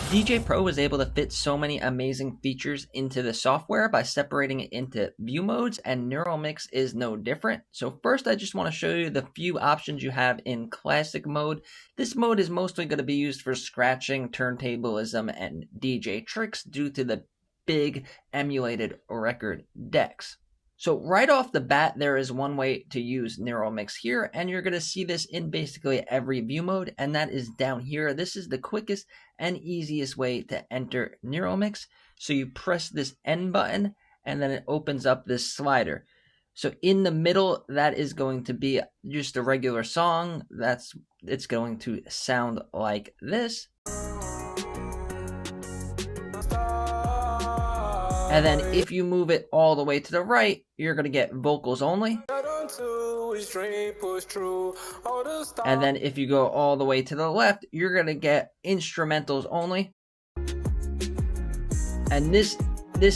Djay Pro was able to fit so many amazing features into the software by separating it into view modes, and Neural Mix is no different. So first I just want to show you the few options you have in classic mode. This mode is mostly going to be used for scratching, turntablism, and DJ tricks due to the big emulated record decks. So right off the bat, there is one way to use Neural Mix here, and you're going to see this in basically every view mode, and that is down here. This is the quickest and easiest way to enter Neural Mix. So you press this N button, and then it opens up this slider. So in the middle, that is going to be just a regular song. It's going to sound like this. And then if you move it all the way to the right, you're going to get vocals only. And then if you go all the way to the left, you're going to get instrumentals only. And this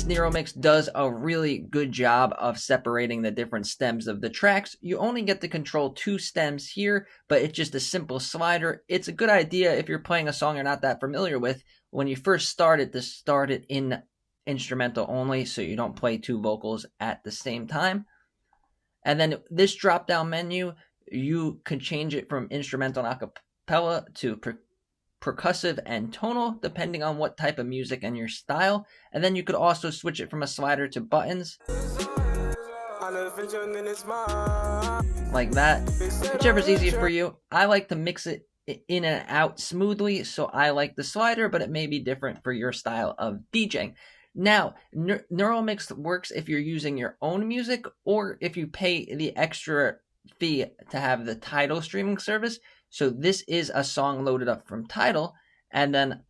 Neural Mix does a really good job of separating the different stems of the tracks. You only get to control 2 stems here, but it's just a simple slider. It's a good idea if you're playing a song you're not that familiar with, when you first start it, to start it in instrumental only, so you don't play 2 vocals at the same time. And then this drop down menu, you can change it from instrumental and acapella to percussive and tonal, depending on what type of music and your style. And then you could also switch it from a slider to buttons, like that, whichever's easier for you. I like to mix it in and out smoothly, so I like the slider, but it may be different for your style of DJing. Now, Neural Mix works if you're using your own music, or if you pay the extra fee to have the Tidal streaming service. So this is a song loaded up from Tidal, and then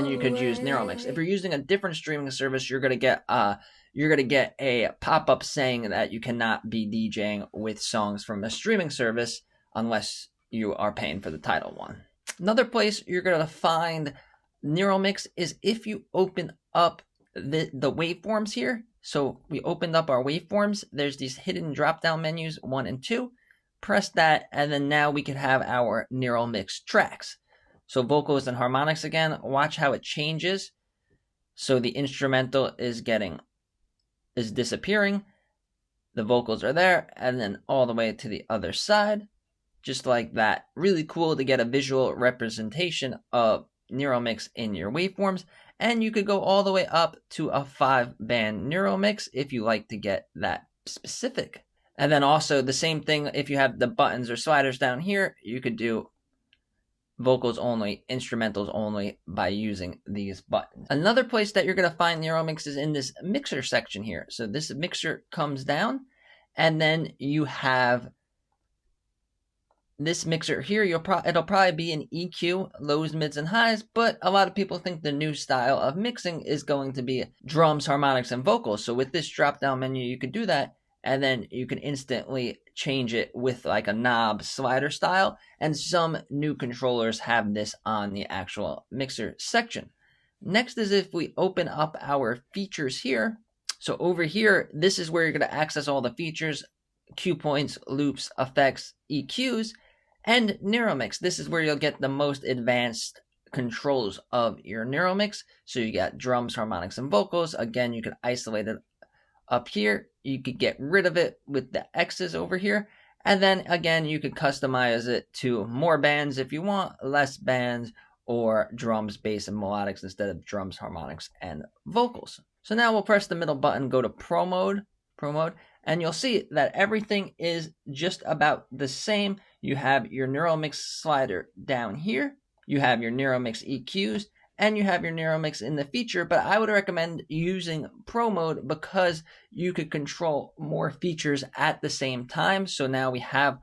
you could use Neural Mix. If you're using a different streaming service, you're gonna get a pop-up saying that you cannot be DJing with songs from a streaming service unless you are paying for the Tidal one. Another place you're going to find Neural Mix is if you open up the waveforms here. So we opened up our waveforms. There's these hidden drop-down menus, 1 and 2. Press that, and then now we can have our Neural Mix tracks. So vocals and harmonics again. Watch how it changes. So the instrumental is disappearing. The vocals are there, and then all the way to the other side. Just like that. Really cool to get a visual representation of Neural Mix in your waveforms. And you could go all the way up to a 5-band Neural Mix if you like to get that specific. And then also the same thing, if you have the buttons or sliders down here, you could do vocals only, instrumentals only by using these buttons. Another place that you're going to find Neural Mix is in this mixer section here. So this mixer comes down, and then you have this mixer here. It'll probably be an EQ, lows, mids, and highs, but a lot of people think the new style of mixing is going to be drums, harmonics, and vocals. So with this drop-down menu, you could do that, and then you can instantly change it with like a knob slider style, and some new controllers have this on the actual mixer section. Next is if we open up our features here. So over here, this is where you're going to access all the features, cue points, loops, effects, EQs, and Neural Mix. This is where you'll get the most advanced controls of your Neural Mix. So you got drums, harmonics, and vocals. Again, you can isolate it up here. You could get rid of it with the X's over here. And then again, you could customize it to more bands if you want, less bands, or drums, bass, and melodics instead of drums, harmonics, and vocals. So now we'll press the middle button, go to Pro Mode, and you'll see that everything is just about the same. You have your Neural Mix slider down here, you have your Neural Mix EQs, and you have your Neural Mix in the feature, but I would recommend using Pro Mode because you could control more features at the same time. So now we have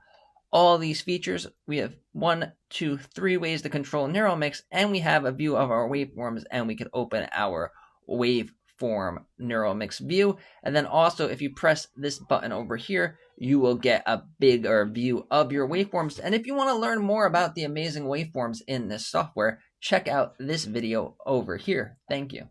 all these features. We have 1, 2, 3 ways to control Neural Mix, and we have a view of our waveforms, and we can open our waveform Neural Mix view. And then also, if you press this button over here, you will get a bigger view of your waveforms. And if you want to learn more about the amazing waveforms in this software, check out this video over here. Thank you.